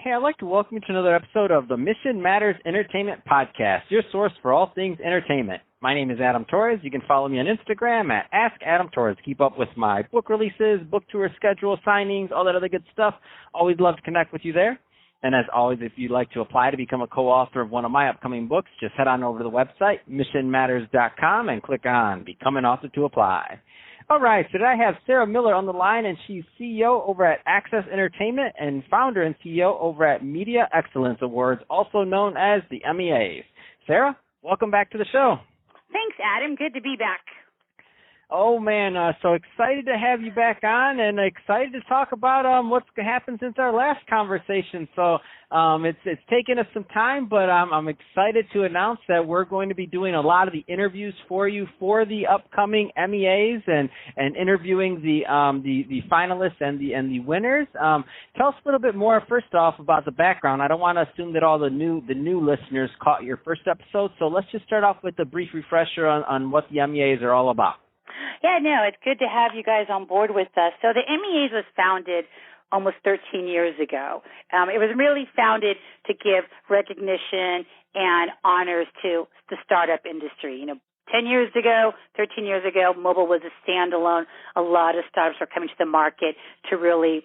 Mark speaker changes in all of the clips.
Speaker 1: Hey, I'd like to welcome you to another episode of the Mission Matters Entertainment Podcast, your source for all things entertainment. My name is Adam Torres. You can follow me on Instagram at AskAdamTorres. Keep up with my book releases, book tour schedule, signings, all that other good stuff. Always love to connect with you there. And as always, if you'd like to apply to become a co-author of one of my upcoming books, just head on over to the website, missionmatters.com, and click on Become an Author to apply. All right, so today I have Sarah Miller on the line, and she's CEO over at Access Entertainment and founder and CEO over at Media Excellence Awards, also known as the MEAs. Sarah, welcome back to the show.
Speaker 2: Thanks, Adam. Good to be back.
Speaker 1: Oh, man, so excited to have you back on and excited to talk about what's happened since our last conversation. So it's taken us some time, but I'm excited to announce that we're going to be doing a lot of the interviews for you for the upcoming MEAs and interviewing the finalists and the winners. Tell us a little bit more, first off, about the background. I don't want to assume that all the new listeners caught your first episode, so let's just start off with a brief refresher on what the MEAs are all about.
Speaker 2: Yeah, no, it's good to have you guys on board with us. So the MEAs was founded almost 13 years ago. It was really founded to give recognition and honors to the startup industry. 10 years ago, 13 years ago, mobile was a standalone. A lot of startups are coming to the market to really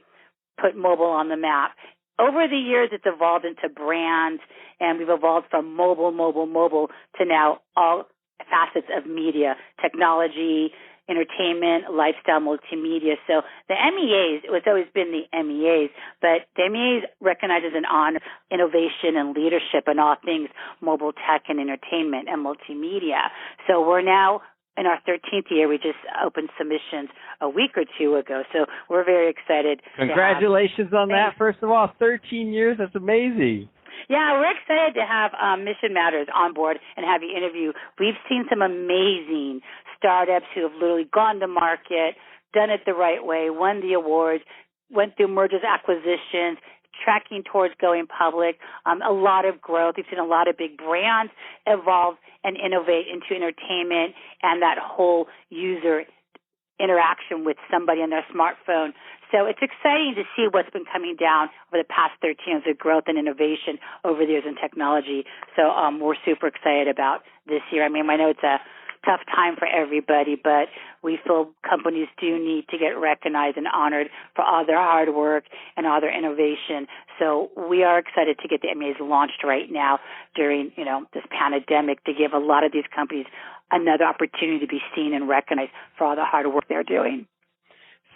Speaker 2: put mobile on the map. Over the years, it's evolved into brands, and we've evolved from mobile to now all facets of media, technology, entertainment, lifestyle, multimedia. So the MEAs, it's always been the MEAs, but the MEAs recognize as an honor innovation and leadership in all things mobile tech and entertainment and multimedia. So we're now in our 13th year. We just opened submissions a week or two ago, so we're very excited.
Speaker 1: Congratulations on that, first of all. 13 years, that's amazing.
Speaker 2: Yeah, we're excited to have Mission Matters on board and have you interview. We've seen some amazing startups who have literally gone to market, done it the right way, won the awards, went through mergers, acquisitions, tracking towards going public, a lot of growth. We've seen a lot of big brands evolve and innovate into entertainment and that whole user interaction with somebody on their smartphone. So it's exciting to see what's been coming down over the past 13 years of growth and innovation over the years in technology. So we're super excited about this year. I know it's a tough time for everybody, but we feel companies do need to get recognized and honored for all their hard work and all their innovation. So we are excited to get the MEAs launched right now during, this pandemic to give a lot of these companies another opportunity to be seen and recognized for all the hard work they're doing.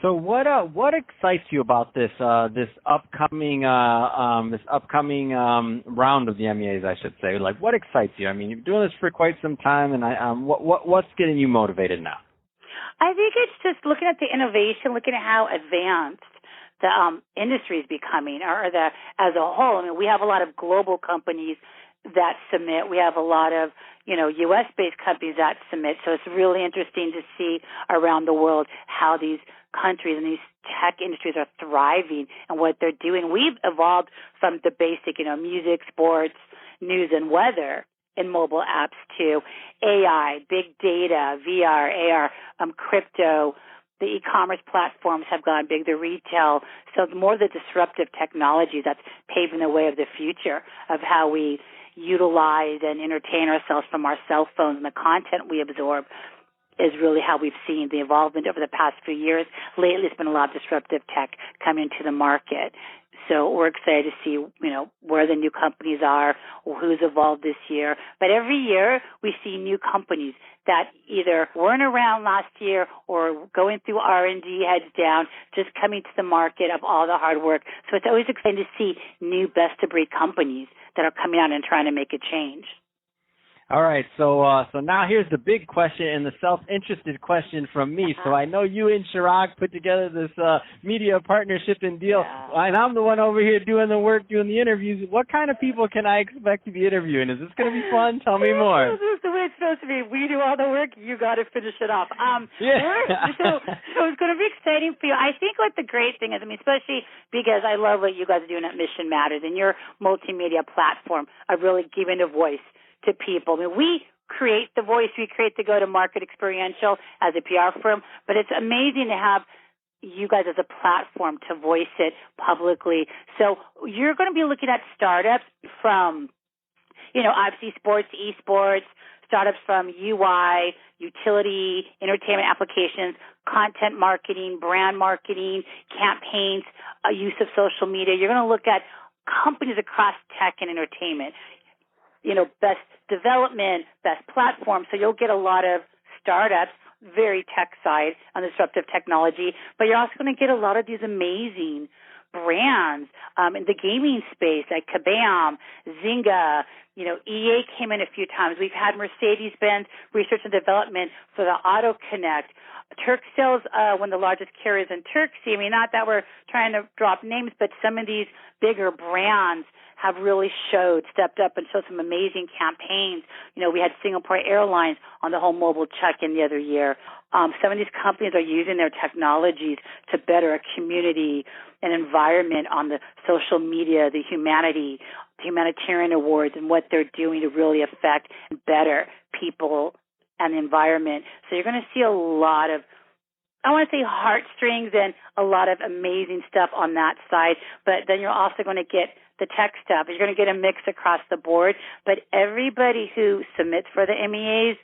Speaker 1: So what excites you about this upcoming round of the MEAs, I should say? Like, what excites you? You've been doing this for quite some time, and what's getting you motivated now?
Speaker 2: I think it's just looking at the innovation, looking at how advanced the industry is becoming, or as a whole. We have a lot of global companies that submit. We have a lot of U.S.-based companies that submit. So it's really interesting to see around the world how these countries and these tech industries are thriving and what they're doing. We've evolved from the basic, music, sports, news, and weather in mobile apps to AI, big data, VR, AR, crypto. The e-commerce platforms have gone big, the retail. So more the disruptive technology that's paving the way of the future of how we utilize and entertain ourselves from our cell phones and the content we absorb is really how we've seen the involvement over the past few years. Lately, it's been a lot of disruptive tech coming to the market. So we're excited to see, where the new companies are, or who's evolved this year. But every year, we see new companies that either weren't around last year or going through R&D heads down, just coming to the market of all the hard work. So it's always exciting to see new best-of-breed companies that are coming out and trying to make a change.
Speaker 1: All right, so now here's the big question and the self-interested question from me. So I know you and Chirag put together this media partnership and deal, and I'm the one over here doing the work, doing the interviews. What kind of people can I expect to be interviewing? Is this going to be fun? Tell me more.
Speaker 2: This is the way it's supposed to be. We do all the work. You got to finish it off. So it's going to be exciting for you. I think what the great thing is, especially because I love what you guys are doing at Mission Matters and your multimedia platform of really giving a voice to people. We create the voice, we create the go-to-market experiential as a PR firm, but it's amazing to have you guys as a platform to voice it publicly. So you're going to be looking at startups from, obviously sports, esports, startups from UI, utility, entertainment applications, content marketing, brand marketing, campaigns, use of social media. You're going to look at companies across tech and entertainment, best development, best platform. So you'll get a lot of startups, very tech side on disruptive technology, but you're also going to get a lot of these amazing brands in the gaming space like Kabam, Zynga. EA came in a few times. We've had Mercedes-Benz research and development for the AutoConnect. Turkcell's one of the largest carriers in Turkey. I mean, not that we're trying to drop names, but some of these bigger brands have really stepped up and showed some amazing campaigns. We had Singapore Airlines on the whole mobile check-in the other year. Some of these companies are using their technologies to better a community and environment on the social media, the humanitarian awards, and what they're doing to really affect and better people and the environment. So you're going to see a lot of, I want to say heartstrings and a lot of amazing stuff on that side, but then you're also going to get the tech stuff. You're going to get a mix across the board, but everybody who submits for the MEAs,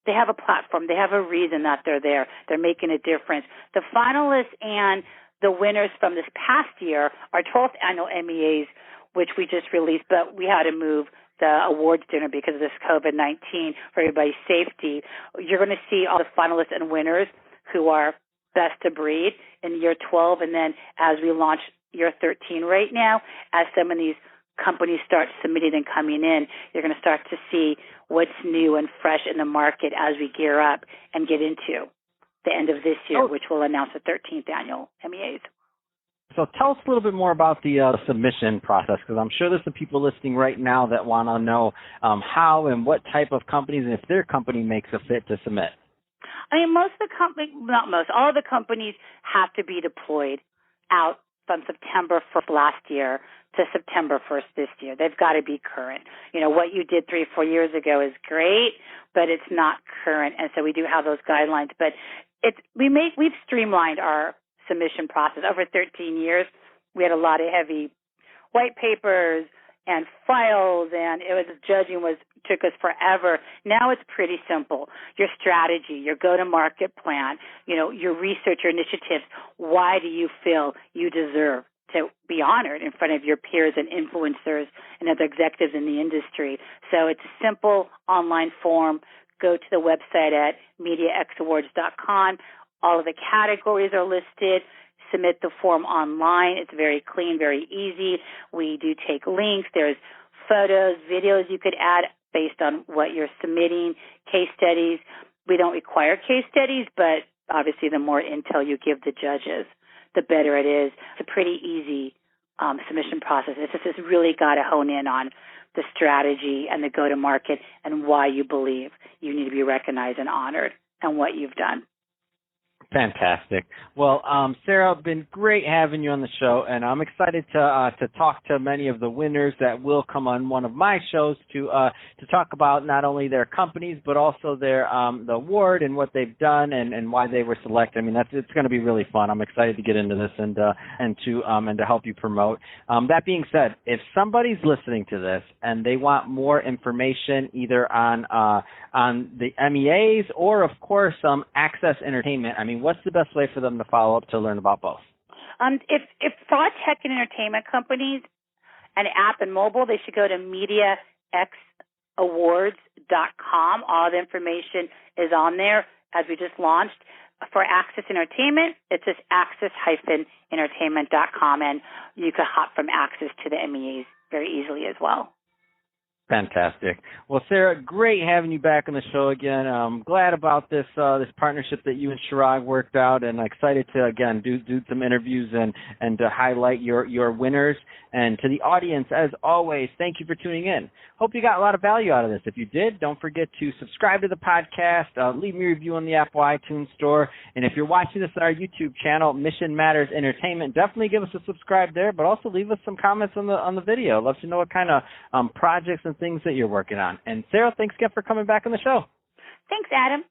Speaker 2: they have a platform. They have a reason that they're there. They're making a difference. The finalists and the winners from this past year, our 12th annual MEAs, which we just released, but we had to move the awards dinner because of this COVID-19 for everybody's safety. You're going to see all the finalists and winners who are best of breed in year 12, and then as we launch year 13 right now, as some of these companies start submitting and coming in, you're going to start to see what's new and fresh in the market as we gear up and get into the end of this year, which will announce the 13th annual MEAs.
Speaker 1: So tell us a little bit more about the submission process, because I'm sure there's some people listening right now that want to know how and what type of companies and if their company makes a fit to submit.
Speaker 2: I mean, all of the companies have to be deployed out from September 1st last year to September 1st this year. They've got to be current. What you did 3 or 4 years ago is great, but it's not current, and so we do have those guidelines. But we've streamlined our submission process. Over 13 years, we had a lot of heavy white papers and files, and judging took us forever. Now it's pretty simple. Your strategy, your go-to-market plan, your research, your initiatives. Why do you feel you deserve to be honored in front of your peers and influencers and other executives in the industry? So it's a simple online form. Go to the website at MediaXAwards.com. All of the categories are listed. Submit the form online. It's very clean, very easy. We do take links. There's photos, videos you could add based on what you're submitting, case studies. We don't require case studies, but obviously the more intel you give the judges, the better it is. It's a pretty easy submission process. It's just really got to hone in on the strategy and the go-to-market and why you believe you need to be recognized and honored and what you've done.
Speaker 1: Fantastic. Well, Sarah, been great having you on the show, and I'm excited to talk to many of the winners that will come on one of my shows to talk about not only their companies but also their the award and what they've done and why they were selected. I mean, it's going to be really fun. I'm excited to get into this and to help you promote. That being said, if somebody's listening to this and they want more information either on the MEAs or, of course, Access Entertainment, I mean, what's the best way for them to follow up to learn about both?
Speaker 2: If for tech and entertainment companies, an app and mobile, they should go to MediaXAwards.com. All the information is on there as we just launched. For Access Entertainment, it's just access-entertainment.com, and you could hop from Access to the MEAs very easily as well.
Speaker 1: Fantastic. Well, Sarah, great having you back on the show again. I'm glad about this partnership that you and Chirag worked out, and excited to again do some interviews and to highlight your winners. And to the audience, as always, thank you for tuning in. Hope you got a lot of value out of this. If you did, don't forget to subscribe to the podcast, leave me a review on the Apple iTunes Store, and if you're watching this on our YouTube channel, Mission Matters Entertainment, definitely give us a subscribe there, but also leave us some comments on the video. I'd love to know what kind of projects and things that you're working on. And Sarah, thanks again for coming back on the show.
Speaker 2: Thanks, Adam.